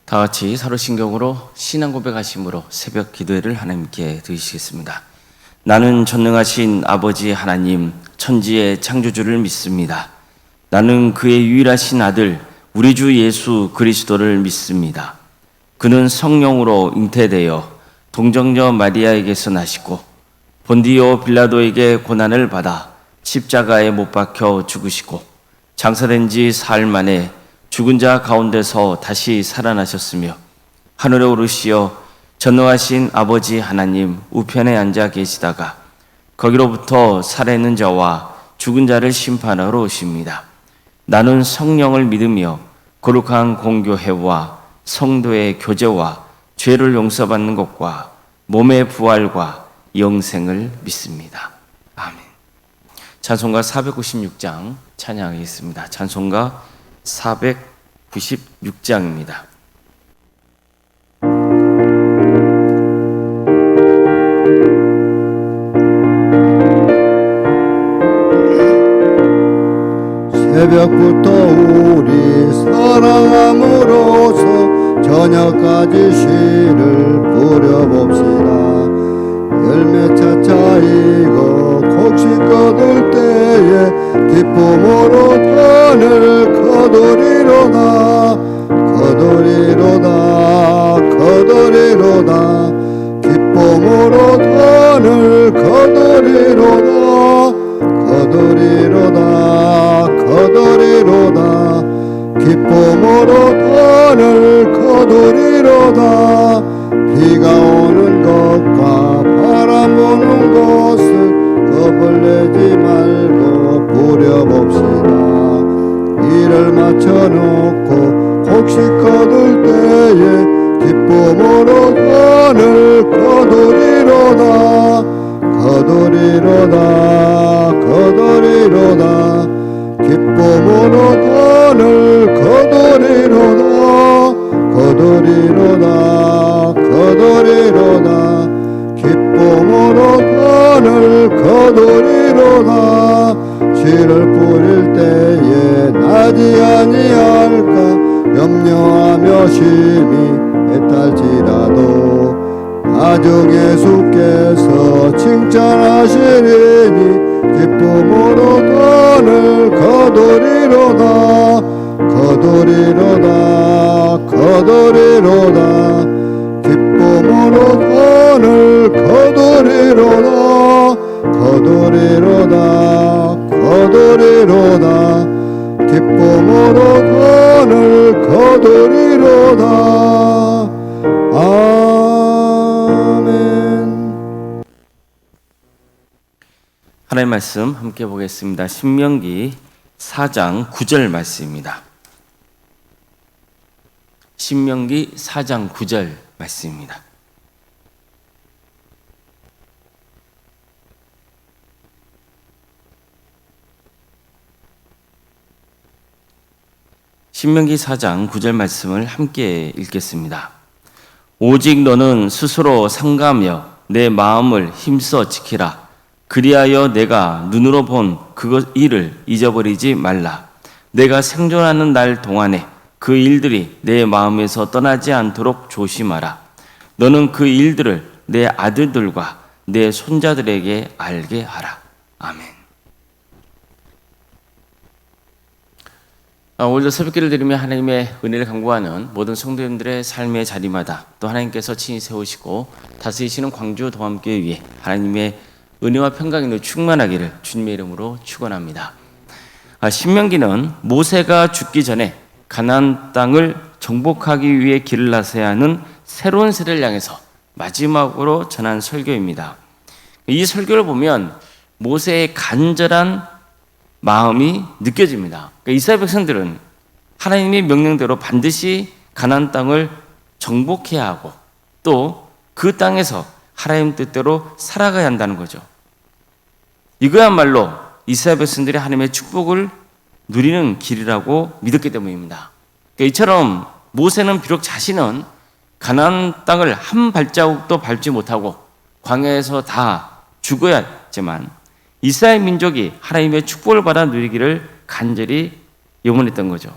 다 같이 서로신경으로 신앙 고백하심으로 새벽 기도회를 하나님께 드리시겠습니다. 나는 전능하신 아버지 하나님, 천지의 창조주를 믿습니다. 나는 그의 유일하신 아들, 우리 주 예수 그리스도를 믿습니다. 그는 성령으로 잉태되어 동정녀 마리아에게서 나시고 본디오 빌라도에게 고난을 받아 십자가에 못 박혀 죽으시고 장사된 지 사흘 만에 죽은 자 가운데서 다시 살아나셨으며 하늘에 오르시어 전능하신 아버지 하나님 우편에 앉아 계시다가 거기로부터 살아있는 자와 죽은 자를 심판하러 오십니다. 나는 성령을 믿으며 거룩한 공교회와 성도의 교제와 죄를 용서받는 것과 몸의 부활과 영생을 믿습니다. 아멘. 찬송가 496장 찬양하겠습니다. 찬송가 496장입니다. 새벽부터 우리 사랑함으로써 저녁까지 시를 부려봅시다. 열매 차차이고 곡식 거둘 때에 기쁨으로 단을 거두리로다. 기쁨으로 단을 거두리로다. 기쁨으로 단을 거두리로다. 비가 오는 것과 바람 부는 것을 겁을 내지 말고 부려봅시다. 일을 마쳐놓고 곡식 거둘 때에 기쁨으로 단을 거두리로다. 기쁨으로 단을 거두리로다. 기쁨으로 단을 거두리로다. 씨를 뿌릴 때에 나지 아니할까 염려하며 심히 애탈지라도 나중에 주께서 칭찬하시리니 기쁨으로 단을 거두리로다. 기쁨으로 단을 거두리로다. 기쁨으로 단을 거두리로다. 아멘. 하나님의 말씀 함께 보겠습니다. 신명기 4장 9절 말씀입니다. 신명기 4장 9절 말씀입니다. 신명기 4장 9절 말씀을 함께 읽겠습니다. 오직 너는 스스로 삼가며 내 마음을 힘써 지키라. 그리하여 내가 눈으로 본 그 일을 잊어버리지 말라. 내가 생존하는 날 동안에 그 일들이 내 마음에서 떠나지 않도록 조심하라. 너는 그 일들을 내 아들들과 내 손자들에게 알게 하라. 아멘. 오늘도 새벽기를 드리며 하나님의 은혜를 간구하는 모든 성도님들의 삶의 자리마다 또 하나님께서 친히 세우시고 다스리시는 광주 동암교회 위에 하나님의 은혜와 평강이 충만하기를 주님의 이름으로 축원합니다. 신명기는 모세가 죽기 전에 가나안 땅을 정복하기 위해 길을 나서야 하는 새로운 세대를 향해서 마지막으로 전한 설교입니다. 이 설교를 보면 모세의 간절한 마음이 느껴집니다. 그러니까 이스라엘 백성들은 하나님의 명령대로 반드시 가나안 땅을 정복해야 하고 또 그 땅에서 하나님 뜻대로 살아가야 한다는 거죠. 이거야말로 이스라엘 백성들이 하나님의 축복을 누리는 길이라고 믿었기 때문입니다. 그러니까 이처럼 모세는 비록 자신은 가나안 땅을 한 발자국도 밟지 못하고 광야에서 다 죽어야 했지만 이스라엘 민족이 하나님의 축복을 받아 누리기를 간절히 염원했던 거죠.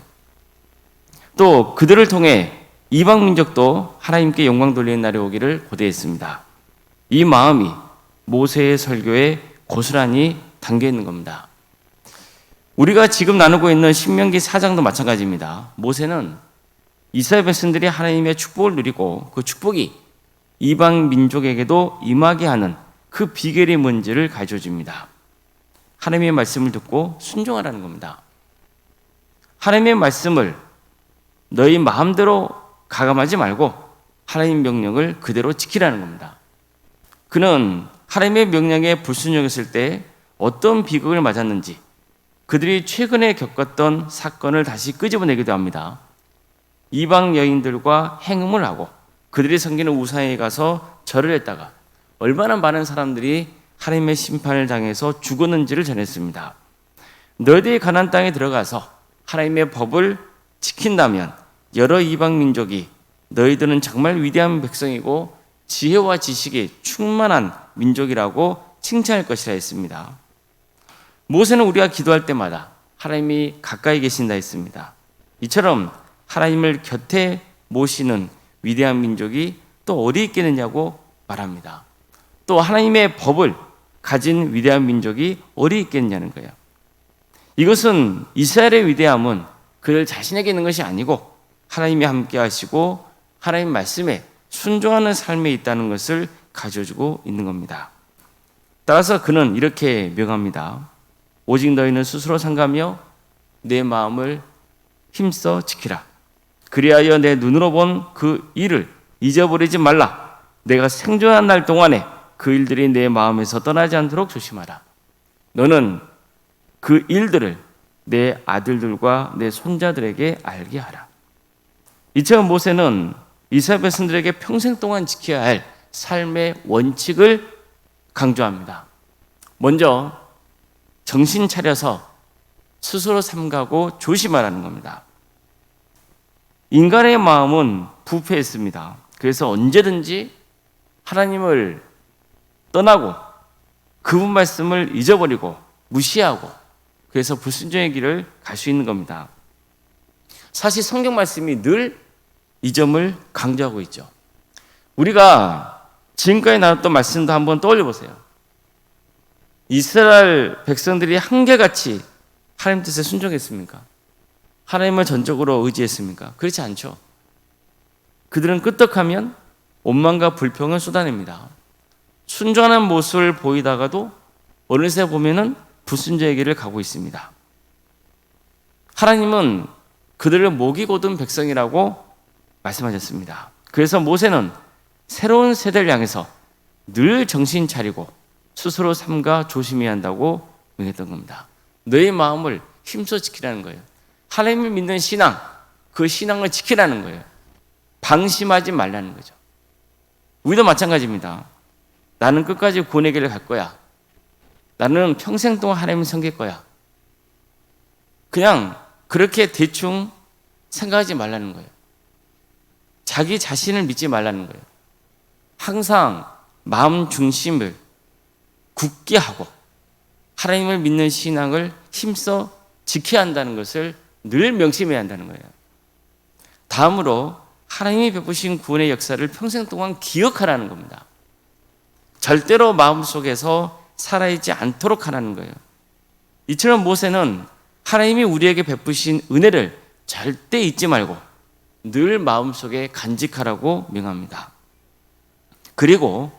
또 그들을 통해 이방 민족도 하나님께 영광 돌리는 날이 오기를 고대했습니다. 이 마음이 모세의 설교에 고스란히 담겨 있는 겁니다. 우리가 지금 나누고 있는 신명기 4장도 마찬가지입니다. 모세는 이스라엘 백성들이 하나님의 축복을 누리고 그 축복이 이방 민족에게도 임하게 하는 그 비결이 뭔지를 가르쳐줍니다. 하나님의 말씀을 듣고 순종하라는 겁니다. 하나님의 말씀을 너희 마음대로 가감하지 말고 하나님의 명령을 그대로 지키라는 겁니다. 그는 하나님의 명령에 불순종했을 때 어떤 비극을 맞았는지 그들이 최근에 겪었던 사건을 다시 끄집어내기도 합니다. 이방 여인들과 행음을 하고 그들이 섬기는 우상에 가서 절을 했다가 얼마나 많은 사람들이 하나님의 심판을 당해서 죽었는지를 전했습니다. 너희들이 가나안 땅에 들어가서 하나님의 법을 지킨다면 여러 이방 민족이 너희들은 정말 위대한 백성이고 지혜와 지식이 충만한 민족이라고 칭찬할 것이라 했습니다. 모세는 우리가 기도할 때마다 하나님이 가까이 계신다 했습니다. 이처럼 하나님을 곁에 모시는 위대한 민족이 또 어디 있겠느냐고 말합니다. 또 하나님의 법을 가진 위대한 민족이 어디 있겠느냐는 거예요. 이것은 이스라엘의 위대함은 그들 자신에게 있는 것이 아니고 하나님이 함께 하시고 하나님 말씀에 순종하는 삶에 있다는 것을 가져주고 있는 겁니다. 따라서 그는 이렇게 명합니다. 오직 너희는 스스로 삼가며 내 마음을 힘써 지키라. 그리하여 내 눈으로 본 그 일을 잊어버리지 말라. 내가 생존한 날 동안에 그 일들이 내 마음에서 떠나지 않도록 조심하라. 너는 그 일들을 내 아들들과 내 손자들에게 알게 하라. 이처럼 모세는 이스라엘 백성들에게 평생 동안 지켜야 할 삶의 원칙을 강조합니다. 먼저 정신 차려서 스스로 삼가고 조심하라는 겁니다. 인간의 마음은 부패했습니다. 그래서 언제든지 하나님을 떠나고 그분 말씀을 잊어버리고 무시하고 그래서 불순종의 길을 갈 수 있는 겁니다. 사실 성경 말씀이 늘 이 점을 강조하고 있죠. 우리가 지금까지 나눴던 말씀도 한번 떠올려 보세요. 이스라엘 백성들이 한결같이 하나님 뜻에 순종했습니까? 하나님을 전적으로 의지했습니까? 그렇지 않죠. 그들은 끄떡하면 원망과 불평을 쏟아냅니다. 순종하는 모습을 보이다가도 어느새 보면은 불순종의 길을 가고 있습니다. 하나님은 그들을 목이 곧은 백성이라고 말씀하셨습니다. 그래서 모세는 새로운 세대를 향해서 늘 정신 차리고 스스로 삼가 조심해야 한다고 명했던 겁니다. 너의 마음을 힘써 지키라는 거예요. 하나님을 믿는 신앙, 그 신앙을 지키라는 거예요. 방심하지 말라는 거죠. 우리도 마찬가지입니다. 나는 끝까지 구원의 길을 갈 거야. 나는 평생 동안 하나님을 섬길 거야. 그냥 그렇게 대충 생각하지 말라는 거예요. 자기 자신을 믿지 말라는 거예요. 항상 마음 중심을 굳게 하고 하나님을 믿는 신앙을 힘써 지켜야 한다는 것을 늘 명심해야 한다는 거예요. 다음으로 하나님이 베푸신 구원의 역사를 평생 동안 기억하라는 겁니다. 절대로 마음속에서 살아있지 않도록 하라는 거예요. 이처럼 모세는 하나님이 우리에게 베푸신 은혜를 절대 잊지 말고 늘 마음속에 간직하라고 명합니다. 그리고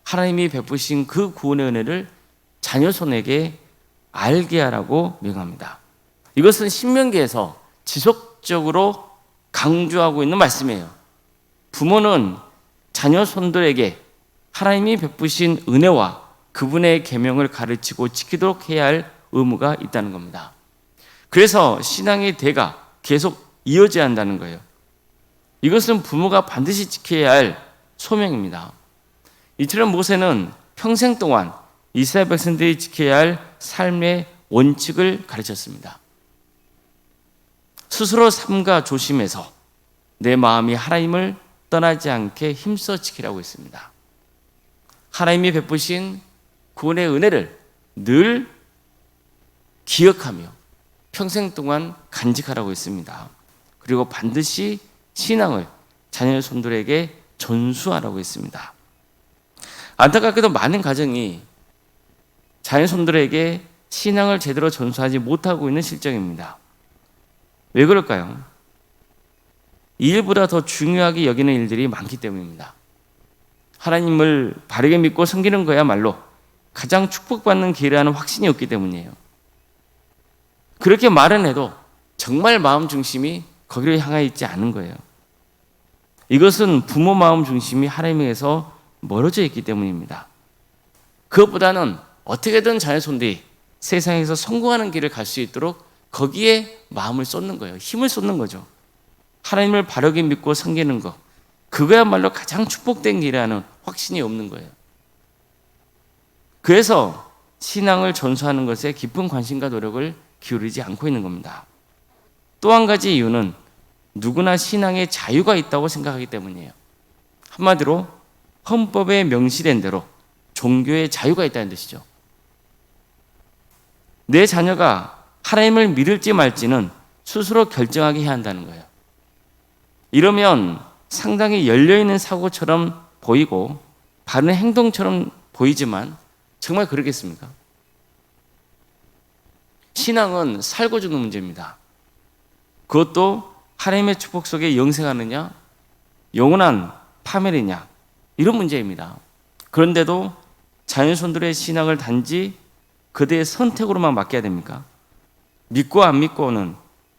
하나님이 베푸신 그 구원의 은혜를 자녀 손에게 알게 하라고 명합니다. 이것은 신명기에서 지속적으로 강조하고 있는 말씀이에요. 부모는 자녀 손들에게 하나님이 베푸신 은혜와 그분의 계명을 가르치고 지키도록 해야 할 의무가 있다는 겁니다. 그래서 신앙의 대가 계속 이어져야 한다는 거예요. 이것은 부모가 반드시 지켜야 할 소명입니다. 이처럼 모세는 평생 동안 이스라엘 백성들이 지켜야 할 삶의 원칙을 가르쳤습니다. 스스로 삼가 조심해서 내 마음이 하나님을 떠나지 않게 힘써 지키라고 했습니다. 하나님이 베푸신 구원의 은혜를 늘 기억하며 평생 동안 간직하라고 했습니다. 그리고 반드시 신앙을 자녀손들에게 전수하라고 했습니다. 안타깝게도 많은 가정이 자녀손들에게 신앙을 제대로 전수하지 못하고 있는 실정입니다. 왜 그럴까요? 이 일보다 더 중요하게 여기는 일들이 많기 때문입니다. 하나님을 바르게 믿고 섬기는 거야말로 가장 축복받는 길이라는 확신이 없기 때문이에요. 그렇게 말은 해도 정말 마음 중심이 거기를 향해 있지 않은 거예요. 이것은 부모 마음 중심이 하나님에게서 멀어져 있기 때문입니다. 그것보다는 어떻게든 자녀손들이 세상에서 성공하는 길을 갈 수 있도록 거기에 마음을 쏟는 거예요. 힘을 쏟는 거죠. 하나님을 바르게 믿고 섬기는 것, 그거야말로 가장 축복된 길이라는 확신이 없는 거예요. 그래서 신앙을 전수하는 것에 깊은 관심과 노력을 기울이지 않고 있는 겁니다. 또 한 가지 이유는 누구나 신앙에 자유가 있다고 생각하기 때문이에요. 한마디로 헌법에 명시된 대로 종교의 자유가 있다는 뜻이죠. 내 자녀가 하나님을 믿을지 말지는 스스로 결정하게 해야 한다는 거예요. 이러면 상당히 열려있는 사고처럼 보이고 바른 행동처럼 보이지만 정말 그러겠습니까? 신앙은 살고 죽는 문제입니다. 그것도 하나님의 축복 속에 영생하느냐, 영원한 파멸이냐, 이런 문제입니다. 그런데도 자녀손들의 신앙을 단지 그들의 선택으로만 맡겨야 됩니까? 믿고 안 믿고는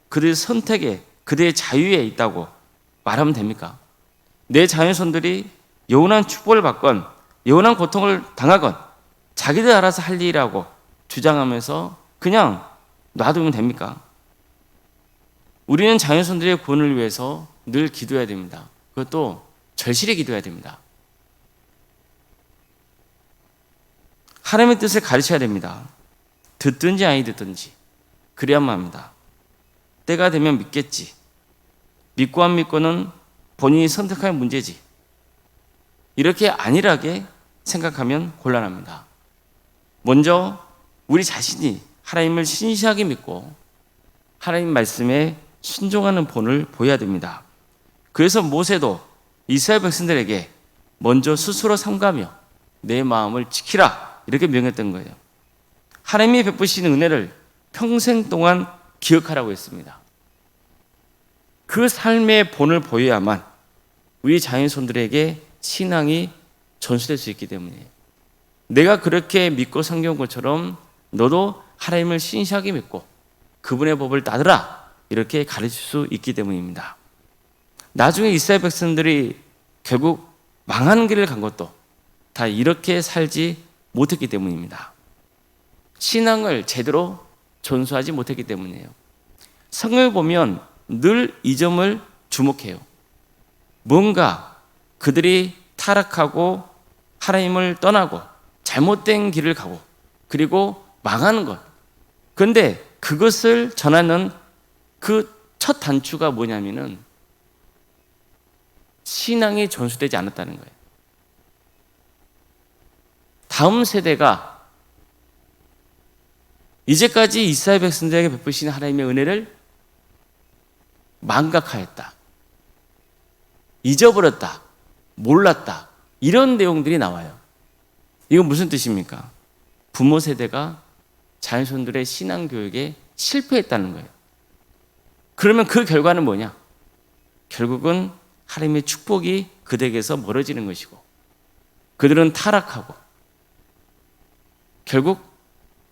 그들의 선택에, 그들의 자유에 있다고 말하면 됩니까? 내 자녀손들이 영원한 축복을 받건 영원한 고통을 당하건 자기들 알아서 할 일이라고 주장하면서 그냥 놔두면 됩니까? 우리는 자녀손들의 구원을 위해서 늘 기도해야 됩니다. 그것도 절실히 기도해야 됩니다. 하나님의 뜻을 가르쳐야 됩니다. 듣든지 아니 듣든지 그래야만 합니다. 때가 되면 믿겠지. 믿고 안 믿고는 본인이 선택할 문제지. 이렇게 안일하게 생각하면 곤란합니다. 먼저 우리 자신이 하나님을 신실하게 믿고 하나님 말씀에 순종하는 본을 보여야 됩니다. 그래서 모세도 이스라엘 백성들에게 먼저 스스로 삼가며 내 마음을 지키라 이렇게 명했던 거예요. 하나님이 베푸시는 은혜를 평생 동안 기억하라고 했습니다. 그 삶의 본을 보여야만 우리 자녀손들에게 신앙이 전수될 수 있기 때문이에요. 내가 그렇게 믿고 섬겨온 것처럼 너도 하나님을 신실하게 믿고 그분의 법을 따르라 이렇게 가르칠 수 있기 때문입니다. 나중에 이스라엘 백성들이 결국 망하는 길을 간 것도 다 이렇게 살지 못했기 때문입니다. 신앙을 제대로 전수하지 못했기 때문이에요. 성경을 보면 늘 이 점을 주목해요. 뭔가 그들이 타락하고 하나님을 떠나고 잘못된 길을 가고 그리고 망하는 것. 그런데 그것을 전하는 그 첫 단추가 뭐냐면은 신앙이 전수되지 않았다는 거예요. 다음 세대가 이제까지 이스라엘 백성들에게 베푸신 하나님의 은혜를 망각하였다, 잊어버렸다, 몰랐다, 이런 내용들이 나와요. 이건 무슨 뜻입니까? 부모 세대가 자녀손들의 신앙 교육에 실패했다는 거예요. 그러면 그 결과는 뭐냐? 결국은 하나님의 축복이 그들에게서 멀어지는 것이고 그들은 타락하고 결국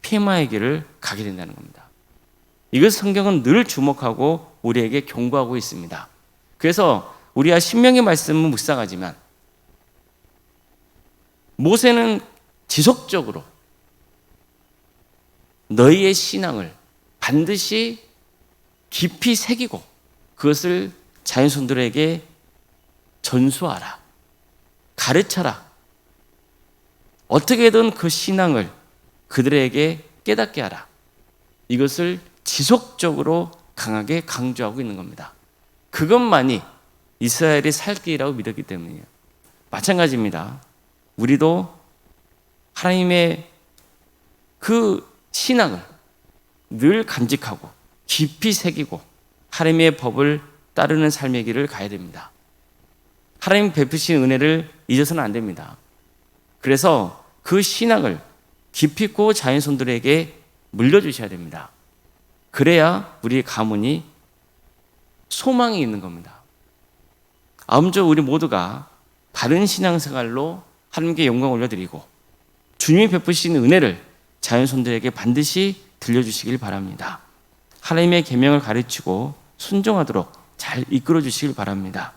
폐마의 길을 가게 된다는 겁니다. 이것 성경은 늘 주목하고 우리에게 경고하고 있습니다. 그래서 우리가 신명의 말씀은 묵상하지만 모세는 지속적으로 너희의 신앙을 반드시 깊이 새기고 그것을 자녀손들에게 전수하라, 가르쳐라. 어떻게든 그 신앙을 그들에게 깨닫게 하라. 이것을 지속적으로 강하게 강조하고 있는 겁니다. 그것만이 이스라엘이 살 길이라고 믿었기 때문이에요. 마찬가지입니다. 우리도 하나님의 그 신앙을 늘 간직하고 깊이 새기고 하나님의 법을 따르는 삶의 길을 가야 됩니다. 하나님 베푸신 은혜를 잊어서는 안 됩니다. 그래서 그 신앙을 깊이 있고 자녀손들에게 물려주셔야 됩니다. 그래야 우리 가문이 소망이 있는 겁니다. 아무쪼록 우리 모두가 바른 신앙생활로 하나님께 영광 올려드리고 주님이 베푸신 은혜를 자녀손들에게 반드시 들려주시길 바랍니다. 하나님의 계명을 가르치고 순종하도록 잘 이끌어 주시길 바랍니다.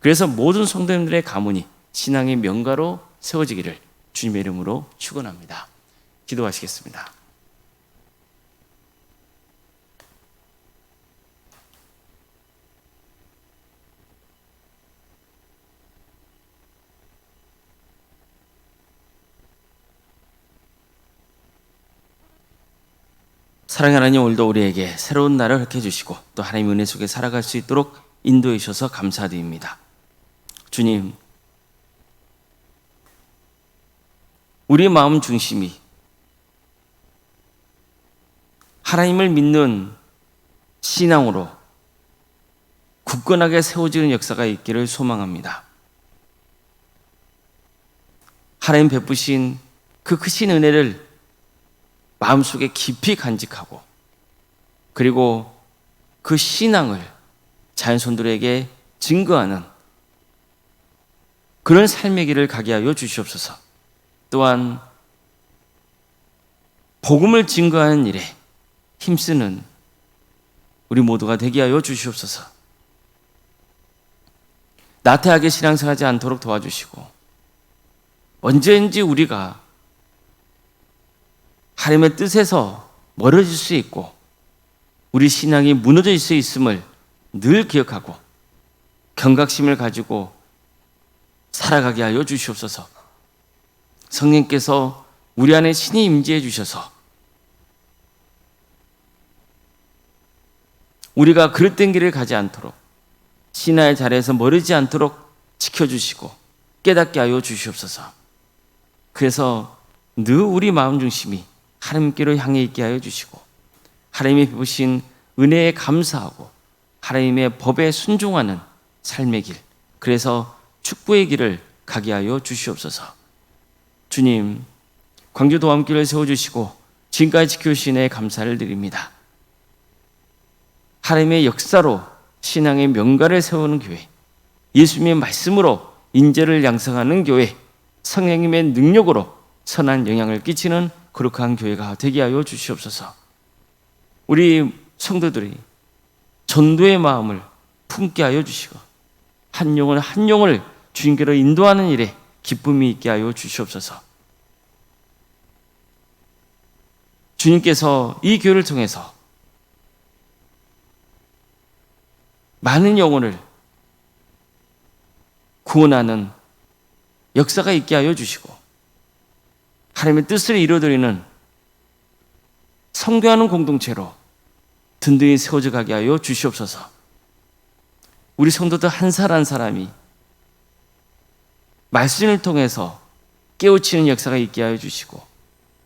그래서 모든 성도님들의 가문이 신앙의 명가로 세워지기를 주님의 이름으로 축원합니다. 기도하시겠습니다. 사랑하는 하나님, 오늘도 우리에게 새로운 날을 허락해 주시고 또 하나님의 은혜 속에 살아갈 수 있도록 인도해 주셔서 감사드립니다. 주님, 우리의 마음 중심이 하나님을 믿는 신앙으로 굳건하게 세워지는 역사가 있기를 소망합니다. 하나님 베푸신 그 크신 은혜를 마음속에 깊이 간직하고 그리고 그 신앙을 자녀손들에게 증거하는 그런 삶의 길을 가게 하여 주시옵소서. 또한 복음을 증거하는 일에 힘쓰는 우리 모두가 되게 하여 주시옵소서. 나태하게 신앙생활하지 않도록 도와주시고 언제든지 우리가 하나님의 뜻에서 멀어질 수 있고 우리 신앙이 무너질 수 있음을 늘 기억하고 경각심을 가지고 살아가게 하여 주시옵소서. 성령께서 우리 안에 신이 임재해 주셔서 우리가 그릇된 길을 가지 않도록 신앙의 자리에서 멀어지지 않도록 지켜주시고 깨닫게 하여 주시옵소서. 그래서 늘 우리 마음 중심이 하나님께로 향해 있게 하여 주시고 하나님이 베푸신 은혜에 감사하고 하나님의 법에 순종하는 삶의 길, 그래서 축복의 길을 가게 하여 주시옵소서. 주님, 광주 도함길을 세워주시고 지금까지 지켜주신 은혜에 감사를 드립니다. 하나님의 역사로 신앙의 명가를 세우는 교회, 예수님의 말씀으로 인재를 양성하는 교회, 성령님의 능력으로 선한 영향을 끼치는 거룩한 교회가 되게 하여 주시옵소서. 우리 성도들이 전도의 마음을 품게 하여 주시고 한 영혼 한 영혼을 주님께로 인도하는 일에 기쁨이 있게 하여 주시옵소서. 주님께서 이 교회를 통해서 많은 영혼을 구원하는 역사가 있게 하여 주시고 하나님의 뜻을 이루어드리는 선교하는 공동체로 든든히 세워져 가게 하여 주시옵소서. 우리 성도들 한 사람 한 사람이 말씀을 통해서 깨우치는 역사가 있게 하여 주시고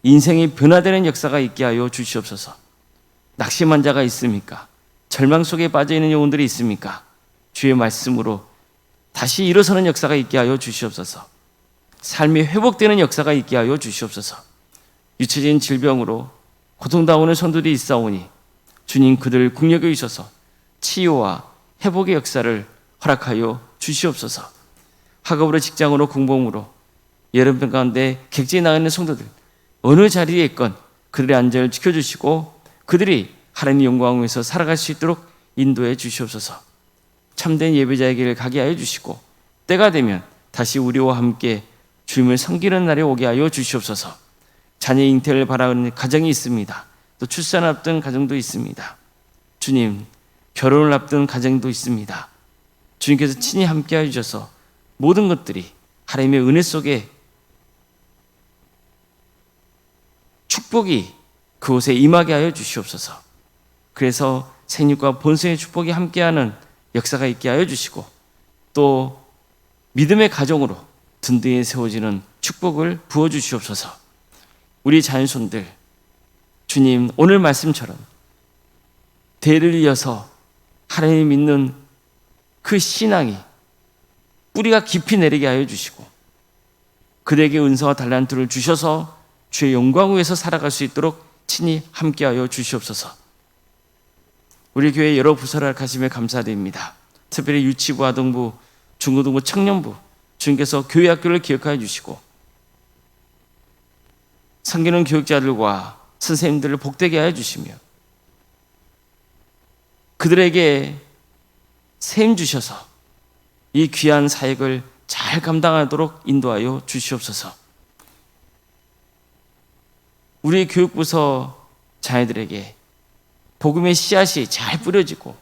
인생이 변화되는 역사가 있게 하여 주시옵소서. 낙심한 자가 있습니까? 절망 속에 빠져있는 영혼들이 있습니까? 주의 말씀으로 다시 일어서는 역사가 있게 하여 주시옵소서. 삶이 회복되는 역사가 있게 하여 주시옵소서. 유체적인 질병으로 고통당하는 성도들이 있사오니 주님 그들을 국력여 주셔서 치유와 회복의 역사를 허락하여 주시옵소서. 학업으로 직장으로 공범으로 여러분 가운데 객지에 나가 있는 성도들 어느 자리에 있건 그들의 안전을 지켜주시고 그들이 하나님의 영광을 위해서 살아갈 수 있도록 인도해 주시옵소서. 참된 예배자의 길을 가게 하여 주시고 때가 되면 다시 우리와 함께 주님을 섬기는 날에 오게 하여 주시옵소서. 자녀 잉태를 바라는 가정이 있습니다. 또 출산을 앞둔 가정도 있습니다. 주님, 결혼을 앞둔 가정도 있습니다. 주님께서 친히 함께하여 주셔서 모든 것들이 하나님의 은혜 속에 축복이 그곳에 임하게 하여 주시옵소서. 그래서 생육과 본성의 축복이 함께하는 역사가 있게 하여 주시고 또 믿음의 가정으로 든든히 세워지는 축복을 부어주시옵소서. 우리 자녀손들 주님 오늘 말씀처럼 대를 이어서 하나님을 믿는 그 신앙이 뿌리가 깊이 내리게 하여 주시고 그들에게 은사와 달란트를 주셔서 주의 영광 위에서 살아갈 수 있도록 친히 함께하여 주시옵소서. 우리 교회 여러 부서를 가심에 감사드립니다. 특별히 유치부, 아동부, 중고등부, 청년부 주님께서 교회 학교를 기억하여 주시고 섬기는 교육자들과 선생님들을 복되게 하여 주시며 그들에게 셈 주셔서 이 귀한 사역을 잘 감당하도록 인도하여 주시옵소서. 우리 교육부서 자녀들에게 복음의 씨앗이 잘 뿌려지고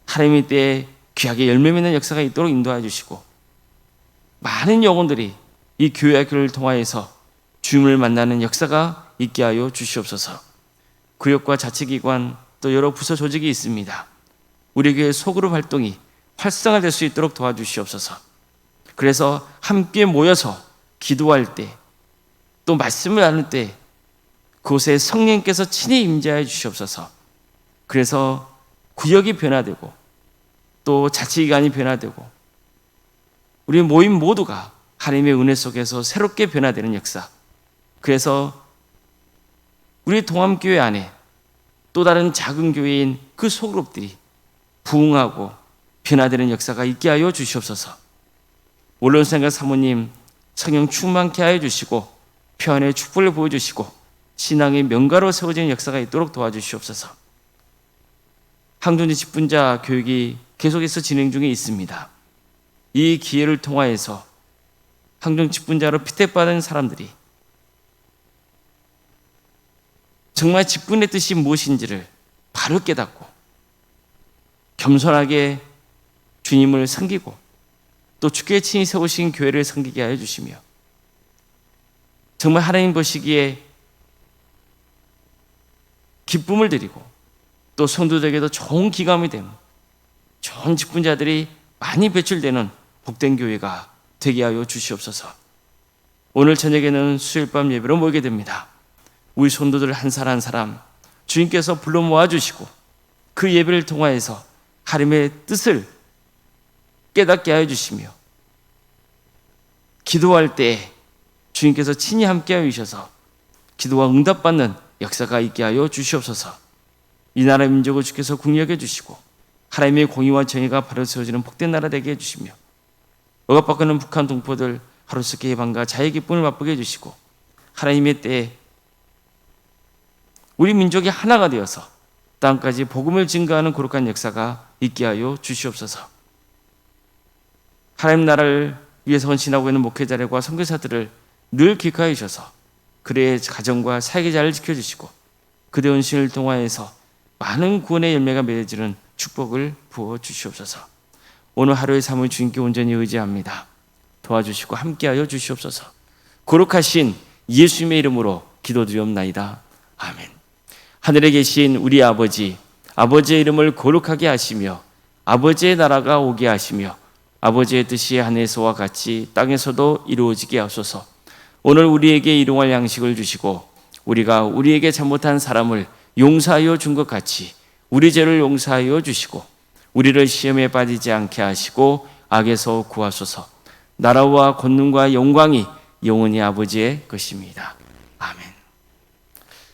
하나님의 때에 귀하게 열매 맺는 역사가 있도록 인도하여 주시고 많은 영혼들이 이 교회 학교를 통하여서 주님을 만나는 역사가 있게 하여 주시옵소서. 구역과 자치기관 또 여러 부서 조직이 있습니다. 우리 교회 소그룹 활동이 활성화될 수 있도록 도와주시옵소서. 그래서 함께 모여서 기도할 때 또 말씀을 나눌 때 그곳에 성령께서 친히 임재하여 주시옵소서. 그래서 구역이 변화되고 또 자치기관이 변화되고 우리 모임 모두가 하나님의 은혜 속에서 새롭게 변화되는 역사. 그래서 우리 동암교회 안에 또 다른 작은 교회인 그 소그룹들이 부흥하고 변화되는 역사가 있게 하여 주시옵소서. 원론생각 사모님 성령 충만케 하여 주시고 평안의 축복을 보여주시고 신앙의 명가로 세워지는 역사가 있도록 도와주시옵소서. 항존지 직분자 교육이 계속해서 진행 중에 있습니다. 이 기회를 통하여서 항존 직분자로 피택받은 사람들이 정말 직분의 뜻이 무엇인지를 바로 깨닫고 겸손하게 주님을 섬기고 또 주께 친히 세우신 교회를 섬기게 하여 주시며 정말 하나님 보시기에 기쁨을 드리고 또 성도들에게도 좋은 기감이 되는 좋은 직분자들이 많이 배출되는 복된 교회가 되게 하여 주시옵소서. 오늘 저녁에는 수요일 밤 예배로 모이게 됩니다. 우리 성도들 한 사람 한 사람 주님께서 불러 모아주시고 그 예배를 통하여서 하나님의 뜻을 깨닫게 하여 주시며 기도할 때 주님께서 친히 함께하여 주셔서 기도와 응답받는 역사가 있게 하여 주시옵소서. 이 나라 민족을 주께서 국력해 주시고 하나님의 공의와 정의가 바로 세워지는 복된 나라 되게 해주시며 억압받고는 북한 동포들 하루속히 해방과 자유의 기쁨을 맛보게 해주시고 하나님의 때에 우리 민족이 하나가 되어서 땅까지 복음을 증거하는 거룩한 역사가 있게 하여 주시옵소서. 하나님 나라를 위해서 헌신하고 있는 목회자들과 선교사들을 늘 기억하여 주셔서 그들의 가정과 사역의 자를 지켜주시고 그들의 헌신을 통하여서 많은 구원의 열매가 맺어지는 축복을 부어 주시옵소서. 오늘 하루의 삶을 주님께 온전히 의지합니다. 도와주시고 함께하여 주시옵소서. 거룩하신 예수님의 이름으로 기도드리옵나이다. 아멘. 하늘에 계신 우리 아버지, 아버지의 이름을 거룩하게 하시며 아버지의 나라가 오게 하시며 아버지의 뜻이 하늘에서와 같이 땅에서도 이루어지게 하소서. 오늘 우리에게 일용할 양식을 주시고 우리가 우리에게 잘못한 사람을 용서하여 준 것 같이 우리 죄를 용서하여 주시고 우리를 시험에 빠지지 않게 하시고 악에서 구하소서. 나라와 권능과 영광이 영원히 아버지의 것입니다. 아멘.